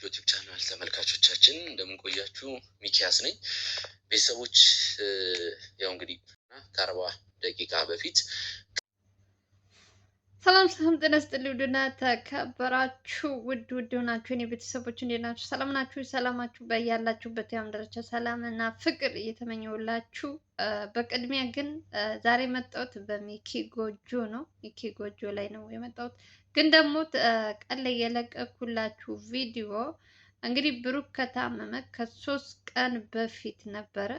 ዩቲዩብ ቻናል ተመልካቾቻችን እንደምን ቆያችሁ? ሚኪያስ ነኝ። ቤተሰቦች ያው እንግዲህ ከ40 ደቂቃ በፊት ሰላም ጤና ይስጥልኝ። ውድና ተከበራችሁ ውድ ሆናችሁ የኔ ቤተሰቦች እንዴት ናችሁ? ሰላም ናችሁ? ሰላማችሁ በያላችሁበት ያም ደረጃ ሰላም እና ፍቅር እየተመኘሁላችሁ በቅድሚያ ግን ዛሬ የመጣሁት በሚኪ ጎጆ ነው። ሚኪ ጎጆ ላይ ነው የመጣሁት። ግን ደግሞ ቀን ላይ የለቀኩላችሁ ቪዲዮ እንግዲህ ብሩክ ከታመመ ከ3 ቀን በፊት ነበረ።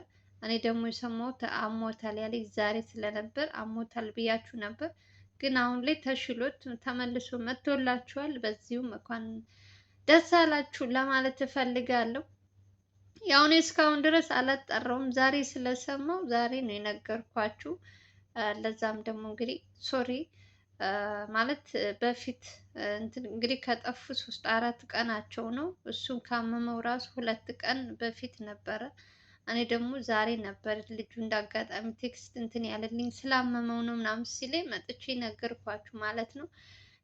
እኔ ደግሞ የሰማሁት አሞታል ያለኝ ዛሬ ስለነበር አሞታል ብያችሁ ነበር። ግን አሁን ላይ ተሽሎት ተመልሶ መጥቶላችኋል። በዚሁም እንኳን ደስ አላችሁ ለማለት እፈልጋለሁ። ያው እኔ እስካሁን ድረስ አላጠራውም። ዛሬ ስለሰማው ዛሬ ነው የነገርኳችሁ። ለዛም ደግሞ እንግዲህ ሶሪ ማለት በፊት እንግዲህ ከጠፉ 3-4 ቀናቸው ነው። እሱን ካመመው ራሱ 2 ቀን በፊት ነበረ። እኔ ደግሞ ዛሬ ነበር ልጁ እንዳጋጣሚ ቴክስት ያለልኝ ስላመመው ነው ምናምን ሲለኝ መጥቼ ነገርኳችሁ ማለት ነው።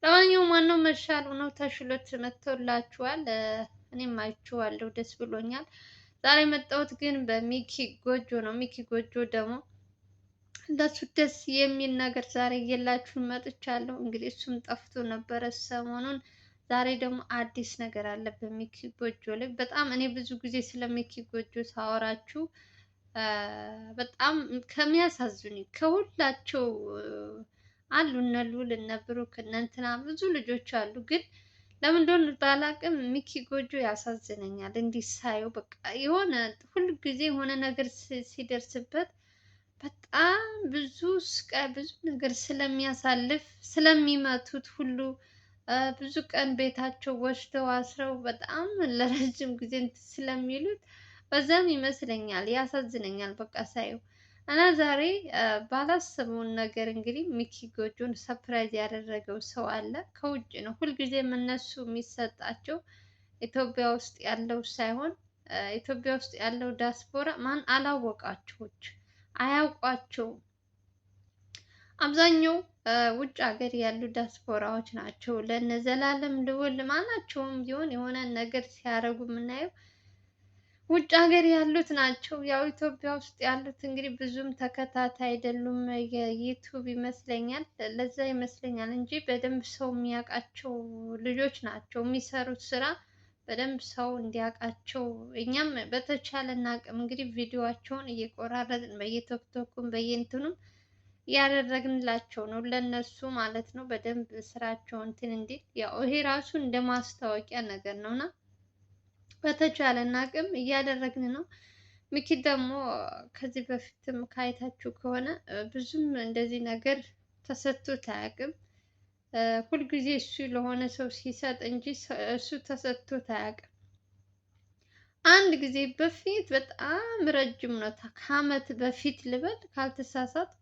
ለማንኛውም ማነው መሻሉ ነው ተሽሎት መጥቶላችኋል። እኔም አይቼዋለሁ፣ ደስ ብሎኛል። ዛሬ መጣሁት ግን በሚኪ ጎጆ ነው። ሚኪ ጎጆ ደግሞ እንደሱ ደስ የሚል ነገር ዛሬ እየላችሁ መጥቻለሁ። እንግዲህ እሱም ጠፍቶ ነበረ ሰሞኑን። ዛሬ ደግሞ አዲስ ነገር አለ በሚኪ ጎጆ ላይ። በጣም እኔ ብዙ ጊዜ ስለ ሚኪ ጎጆ ሳወራችሁ በጣም ከሚያሳዝኑ ከሁላቸው አሉ እነ ልዑል እነ ብሩክ እነ እንትና ብዙ ልጆች አሉ። ግን ለምን እንደሆነ ባላቅም ሚኪ ጎጆ ያሳዝነኛል። እንዲህ ሳየው በቃ የሆነ ሁሉ ጊዜ የሆነ ነገር ሲደርስበት በጣም ብዙ ስቃይ ብዙ ነገር ስለሚያሳልፍ ስለሚመቱት ሁሉ ብዙ ቀን ቤታቸው ወስደው አስረው በጣም ለረጅም ጊዜ ስለሚሉት በዛም ይመስለኛል ያሳዝነኛል በቃ ሳየው። እና ዛሬ ባላሰበውን ነገር እንግዲህ ሚኪ ጎጆን ሰፕራይዝ ያደረገው ሰው አለ። ከውጭ ነው ሁልጊዜም እነሱ የሚሰጣቸው ኢትዮጵያ ውስጥ ያለው ሳይሆን ኢትዮጵያ ውስጥ ያለው ዲያስፖራ ማን አላወቃቸውም፣ አያውቋቸውም። አብዛኛው ውጭ ሀገር ያሉ ዲያስፖራዎች ናቸው። ለነ ዘላለም ልዑል ማናቸውም ቢሆን የሆነ ነገር ሲያደርጉ የምናየው ውጭ ሀገር ያሉት ናቸው። ያው ኢትዮጵያ ውስጥ ያሉት እንግዲህ ብዙም ተከታታይ አይደሉም። የዩቱብ ይመስለኛል ለዛ ይመስለኛል እንጂ በደንብ ሰው የሚያውቃቸው ልጆች ናቸው። የሚሰሩት ስራ በደንብ ሰው እንዲያውቃቸው እኛም በተቻለን አቅም እንግዲህ ቪዲዮዋቸውን እየቆራረጥን በየቲክቶኩም በየእንትኑም ያደረግንላቸው ነው ለነሱ ማለት ነው። በደንብ ስራቸው እንትን እንዲል ያው ይሄ ራሱ እንደ ማስታወቂያ ነገር ነውና በተቻለን አቅም እያደረግን ነው። ሚኪ ደግሞ ከዚህ በፊትም ካይታችሁ ከሆነ ብዙም እንደዚህ ነገር ተሰጥቶት አያውቅም። ሁልጊዜ እሱ ለሆነ ሰው ሲሰጥ እንጂ እሱ ተሰጥቶት አያውቅም። አንድ ጊዜ በፊት በጣም ረጅም ነው፣ ከአመት በፊት ልበል ካልተሳሳት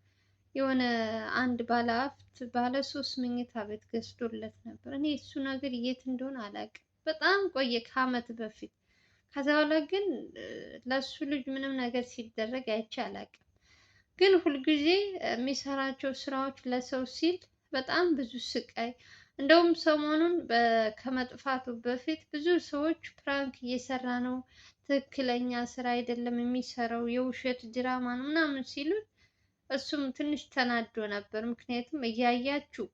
የሆነ አንድ ባለሀብት ባለ 3 መኝታ ቤት ገዝቶለት ነበር። እኔ እሱ ነገር የት እንደሆነ አላውቅም። በጣም ቆየ ከአመት በፊት። ከዛ በኋላ ግን ለሱ ልጅ ምንም ነገር ሲደረግ አይቼ አላውቅም። ግን ሁልጊዜ የሚሰራቸው ስራዎች ለሰው ሲል በጣም ብዙ ስቃይ። እንደውም ሰሞኑን ከመጥፋቱ በፊት ብዙ ሰዎች ፕራንክ እየሰራ ነው፣ ትክክለኛ ስራ አይደለም የሚሰራው፣ የውሸት ድራማ ነው ምናምን ሲሉት እሱም ትንሽ ተናዶ ነበር። ምክንያቱም እያያችሁ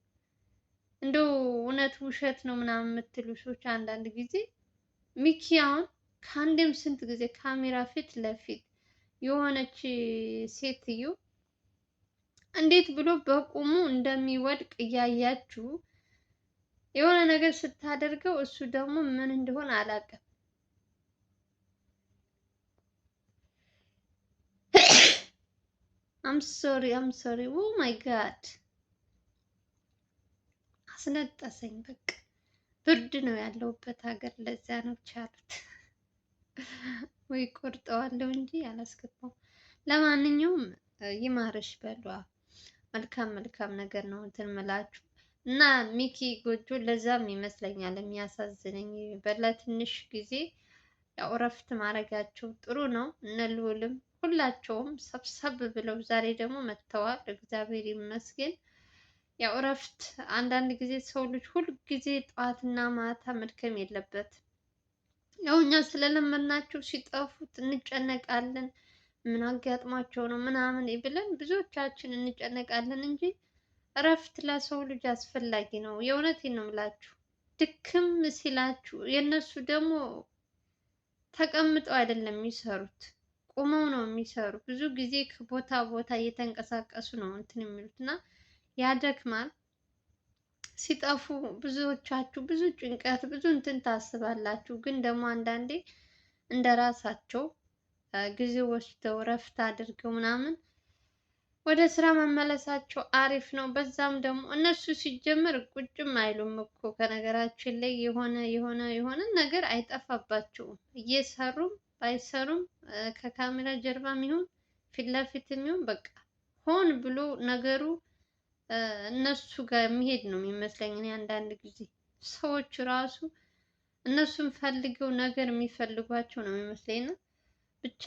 እንደው እውነት ውሸት ነው ምናምን የምትሉ ሰዎች አንዳንድ ጊዜ ሚኪ አሁን ከአንዴም ስንት ጊዜ ካሜራ ፊት ለፊት የሆነች ሴትዮ እንዴት ብሎ በቁሙ እንደሚወድቅ እያያችሁ የሆነ ነገር ስታደርገው እሱ ደግሞ ምን እንደሆነ አላውቅም። አም ሶሪ ኦ ማይ ጋድ አስነጠሰኝ። በቃ ብርድ ነው ያለውበት ሀገር ለዛ ነው ቻሉት ወይ ቆርጠዋለሁ እንጂ አላስገባው። ለማንኛውም ይማርሽ በሏ። መልካም ነገር ነው እንትን ምላችሁ እና ሚኪ ጎጆ ለዛም ይመስለኛል የሚያሳዝነኝ በለትንሽ ጊዜ ያው እረፍት ማድረጋቸው ጥሩ ነው። እነ ልዑልም ሁላቸውም ሰብሰብ ብለው ዛሬ ደግሞ መጥተዋል። እግዚአብሔር ይመስገን። ያው እረፍት አንዳንድ ጊዜ ሰው ልጅ ሁል ጊዜ ጠዋትና ማታ መድከም የለበትም። ያው እኛ ስለለመድናቸው ሲጠፉት እንጨነቃለን። ምን አጋጥሟቸው ነው ምናምን ብለን ብዙዎቻችን እንጨነቃለን እንጂ እረፍት ለሰው ልጅ አስፈላጊ ነው። የእውነቴን ነው የምላችሁ። ድክም ሲላችሁ የእነሱ ደግሞ ተቀምጠው አይደለም የሚሰሩት፣ ቁመው ነው የሚሰሩ። ብዙ ጊዜ ከቦታ ቦታ እየተንቀሳቀሱ ነው እንትን የሚሉት እና ያደክማል። ሲጠፉ ብዙዎቻችሁ ብዙ ጭንቀት ብዙ እንትን ታስባላችሁ። ግን ደግሞ አንዳንዴ እንደ ራሳቸው ጊዜ ወስደው እረፍት አድርገው ምናምን ወደ ስራ መመለሳቸው አሪፍ ነው። በዛም ደግሞ እነሱ ሲጀመር ቁጭም አይሉም እኮ ከነገራችን ላይ የሆነ ነገር አይጠፋባቸውም። እየሰሩም ባይሰሩም ከካሜራ ጀርባም ይሁን ፊት ለፊትም ይሁን በቃ ሆን ብሎ ነገሩ እነሱ ጋር የሚሄድ ነው የሚመስለኝ። እኔ አንዳንድ ጊዜ ሰዎች ራሱ እነሱን ፈልገው ነገር የሚፈልጓቸው ነው የሚመስለኝ። እና ብቻ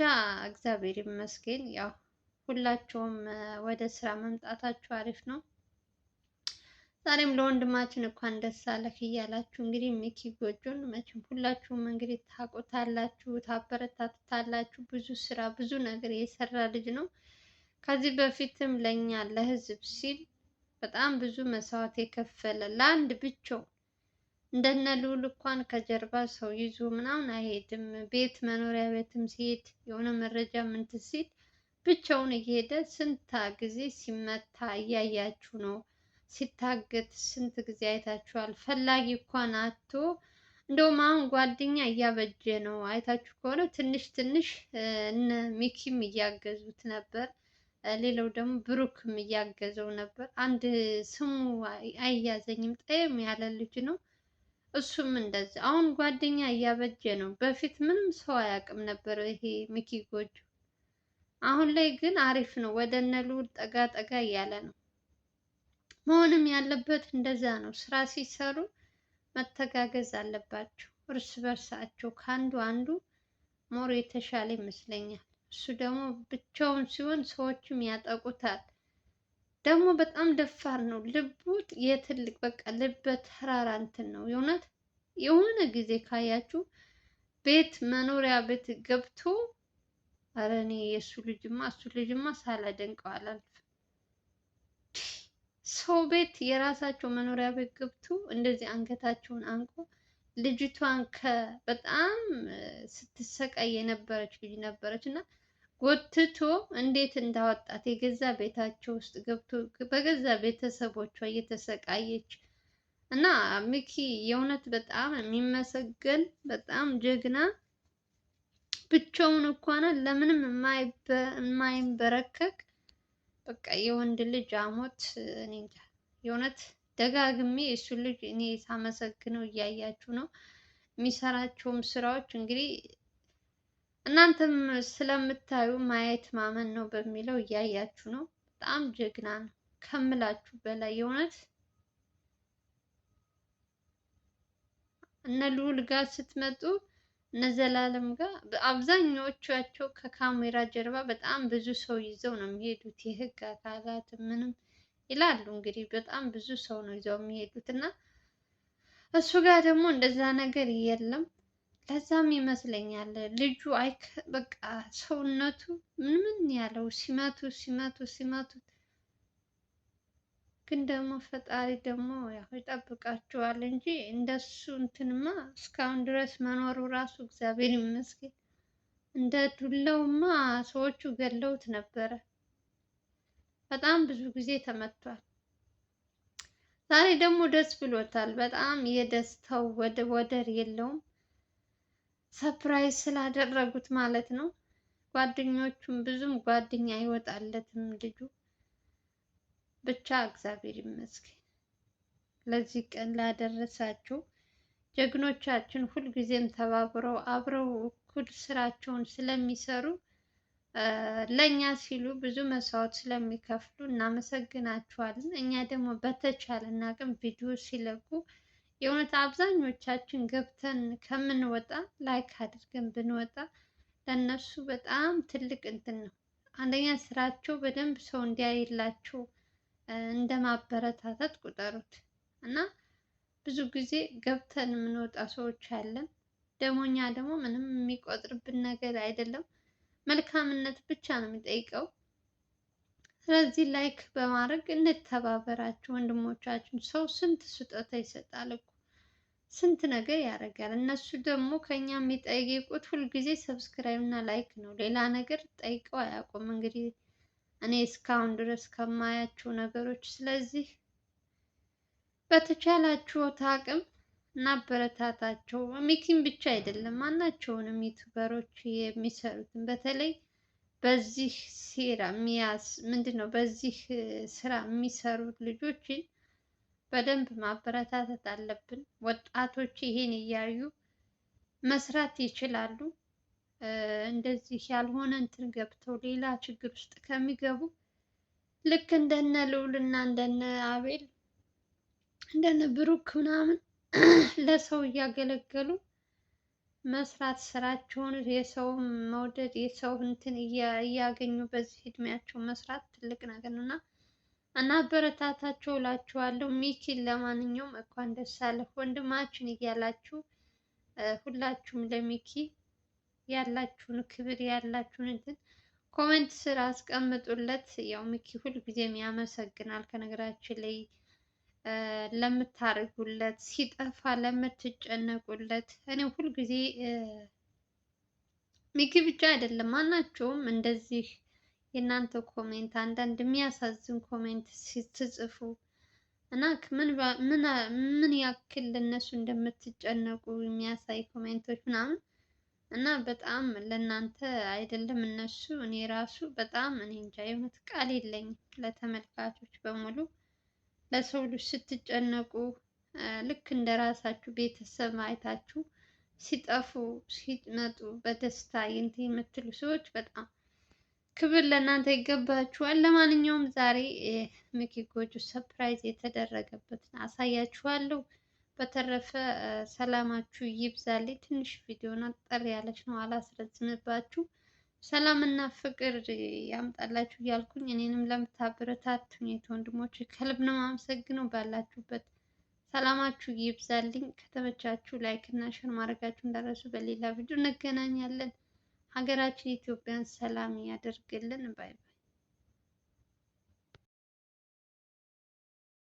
እግዚአብሔር ይመስገን ያው ሁላቸውም ወደ ስራ መምጣታቸው አሪፍ ነው። ዛሬም ለወንድማችን እንኳን ደስ አለህ እያላችሁ እንግዲህ ሚኪ ጎጆን መቼም ሁላችሁም እንግዲህ ታውቁታላችሁ፣ ታበረታቱታላችሁ። ብዙ ስራ ብዙ ነገር የሰራ ልጅ ነው። ከዚህ በፊትም ለእኛ ለህዝብ ሲል በጣም ብዙ መስዋዕት የከፈለ ለአንድ ብቻው እንደነ ልዑል እንኳን ከጀርባ ሰው ይዞ ምናምን አይሄድም። ቤት መኖሪያ ቤትም ሲሄድ የሆነ መረጃ ምንትን ሲል ብቻውን እየሄደ ስንት ጊዜ ሲመታ እያያችሁ ነው። ሲታገት ስንት ጊዜ አይታችኋል። ፈላጊ እንኳን አቶ እንደውም አሁን ጓደኛ እያበጀ ነው። አይታችሁ ከሆነ ትንሽ ትንሽ እነ ሚኪም እያገዙት ነበር። ሌላው ደግሞ ብሩክም እያገዘው ነበር። አንድ ስሙ አይያዘኝም ጠየም ያለ ልጅ ነው። እሱም እንደዚህ አሁን ጓደኛ እያበጀ ነው። በፊት ምንም ሰው አያውቅም ነበር ይሄ ሚኪ ጎጆ። አሁን ላይ ግን አሪፍ ነው። ወደ እነ ልዑል ጠጋ ጠጋ እያለ ነው። መሆንም ያለበት እንደዛ ነው። ስራ ሲሰሩ መተጋገዝ አለባቸው እርስ በርሳቸው። ከአንዱ አንዱ ሞር የተሻለ ይመስለኛል። እሱ ደግሞ ብቻውን ሲሆን ሰዎችም ያጠቁታል። ደግሞ በጣም ደፋር ነው። ልቡ የትልቅ በቃ ልበ ተራራ እንትን ነው የእውነት። የሆነ ጊዜ ካያችሁ ቤት መኖሪያ ቤት ገብቶ ኧረ እኔ እሱ ልጅማ ሳላደንቀው አላልፍም። ሰው ቤት የራሳቸው መኖሪያ ቤት ገብቶ እንደዚህ አንገታቸውን አንቆ ልጅቷን በጣም ስትሰቃይ የነበረች ልጅ ነበረች እና ጎትቶ እንዴት እንዳወጣት የገዛ ቤታቸው ውስጥ ገብቶ በገዛ ቤተሰቦቿ እየተሰቃየች እና ሚኪ የእውነት በጣም የሚመሰገን በጣም ጀግና፣ ብቻውን እንኳን ለምንም የማይንበረከክ በቃ የወንድ ልጅ አሞት። እኔ እንጃ የእውነት ደጋግሜ እሱ ልጅ እኔ ሳመሰግነው እያያችሁ ነው። የሚሰራቸውም ስራዎች እንግዲህ እናንተም ስለምታዩ ማየት ማመን ነው በሚለው እያያችሁ ነው። በጣም ጀግና ነው ከምላችሁ በላይ የእውነት። እነ ልዑል ጋር ስትመጡ እነ ዘላለም ጋር አብዛኛዎቻቸው ከካሜራ ጀርባ በጣም ብዙ ሰው ይዘው ነው የሚሄዱት። የህግ አካላት ምንም ይላሉ እንግዲህ በጣም ብዙ ሰው ነው ይዘው የሚሄዱት እና እሱ ጋር ደግሞ እንደዛ ነገር የለም። ለዛም ይመስለኛል ልጁ በቃ ሰውነቱ ምን ያለው ሲመቱ ግን ደግሞ ፈጣሪ ደግሞ ያው ይጠብቃቸዋል እንጂ እንደሱ እንትንማ እስካሁን ድረስ መኖሩ ራሱ እግዚአብሔር ይመስገን። እንደ ዱላውማ ሰዎቹ ገለውት ነበረ። በጣም ብዙ ጊዜ ተመቷል። ዛሬ ደግሞ ደስ ብሎታል በጣም። የደስታው ወደር የለውም። ሰፕራይዝ ስላደረጉት ማለት ነው። ጓደኞቹም ብዙም ጓደኛ አይወጣለትም ልጁ። ብቻ እግዚአብሔር ይመስገን ለዚህ ቀን ላደረሳችሁ። ጀግኖቻችን ሁልጊዜም ተባብረው አብረው እኩል ስራቸውን ስለሚሰሩ ለእኛ ሲሉ ብዙ መስዋዕት ስለሚከፍሉ እናመሰግናቸዋለን። እኛ ደግሞ በተቻለን አቅም ቪዲዮ ሲለቁ የእውነት አብዛኞቻችን ገብተን ከምንወጣ ላይክ አድርገን ብንወጣ ለእነሱ በጣም ትልቅ እንትን ነው። አንደኛ ስራቸው በደንብ ሰው እንዲያይላቸው እንደ ማበረታታት ቁጠሩት እና ብዙ ጊዜ ገብተን የምንወጣ ሰዎች አለን። ደግሞ እኛ ደግሞ ምንም የሚቆጥርብን ነገር አይደለም። መልካምነት ብቻ ነው የሚጠይቀው። ስለዚህ ላይክ በማድረግ እንተባበራችሁ ወንድሞቻችን። ሰው ስንት ስጦታ ይሰጣል እኮ ስንት ነገር ያደርጋል። እነሱ ደግሞ ከኛ የሚጠይቁት ሁልጊዜ ሰብስክራይብ እና ላይክ ነው። ሌላ ነገር ጠይቀው አያውቁም። እንግዲህ እኔ እስካሁን ድረስ ከማያቸው ነገሮች። ስለዚህ በተቻላችሁት አቅም እናበረታታቸው። ሚኪን ብቻ አይደለም ማናቸውንም ዩቱበሮች የሚሰሩትን በተለይ በዚህ ሴራ ምንድን ነው በዚህ ስራ የሚሰሩት ልጆችን በደንብ ማበረታታት አለብን። ወጣቶች ይሄን እያዩ መስራት ይችላሉ። እንደዚህ ያልሆነ እንትን ገብተው ሌላ ችግር ውስጥ ከሚገቡ ልክ እንደነ ልዑል እና እንደነ አቤል እንደነ ብሩክ ምናምን ለሰው እያገለገሉ መስራት ስራቸውን የሰው መውደድ የሰው እንትን እያገኙ በዚህ እድሜያቸው መስራት ትልቅ ነገር ነው እና እናበረታታቸው እላችኋለሁ። ሚኪን ለማንኛውም እንኳን ደስ አለህ ወንድማችን እያላችሁ ሁላችሁም ለሚኪ ያላችሁን ክብር ያላችሁን እንትን ኮሜንት ስር አስቀምጡለት። ያው ሚኪ ሁልጊዜም ያመሰግናል። ከነገራችን ላይ ለምታደርጉለት ሲጠፋ ለምትጨነቁለት እኔ ሁልጊዜ ሚኪ ብቻ አይደለም ማናቸውም እንደዚህ የእናንተ ኮሜንት አንዳንድ የሚያሳዝን ኮሜንት ስትጽፉ እና ምን ያክል ለእነሱ እንደምትጨነቁ የሚያሳይ ኮሜንቶች ምናምን እና በጣም ለእናንተ አይደለም እነሱ እኔ ራሱ በጣም እኔ እንጃ የእውነት ቃል የለኝም። ለተመልካቾች በሙሉ ለሰው ልጅ ስትጨነቁ ልክ እንደ ራሳችሁ ቤተሰብ አይታችሁ ሲጠፉ ሲመጡ በደስታ እንትን የምትሉ ሰዎች በጣም ክብር ለእናንተ ይገባችኋል። ለማንኛውም ዛሬ ሚኪ ጎጆ ሰርፕራይዝ የተደረገበትን አሳያችኋለሁ። በተረፈ ሰላማችሁ ይብዛልኝ። ትንሽ ቪዲዮ አጠር ያለች ነው፣ አላስረዝምባችሁ። ሰላም እና ፍቅር ያምጣላችሁ እያልኩኝ እኔንም ለምታበረታቱኝ ወንድሞች ከልብ ነው የማመሰግነው። ባላችሁበት ሰላማችሁ ይብዛልኝ። ከተመቻችሁ ላይክ እና ሼር ማድረጋችሁ እንዳትረሱ። በሌላ ቪዲዮ እንገናኛለን። ሀገራችን ኢትዮጵያን ሰላም ያደርግልን። ባይ ባይ።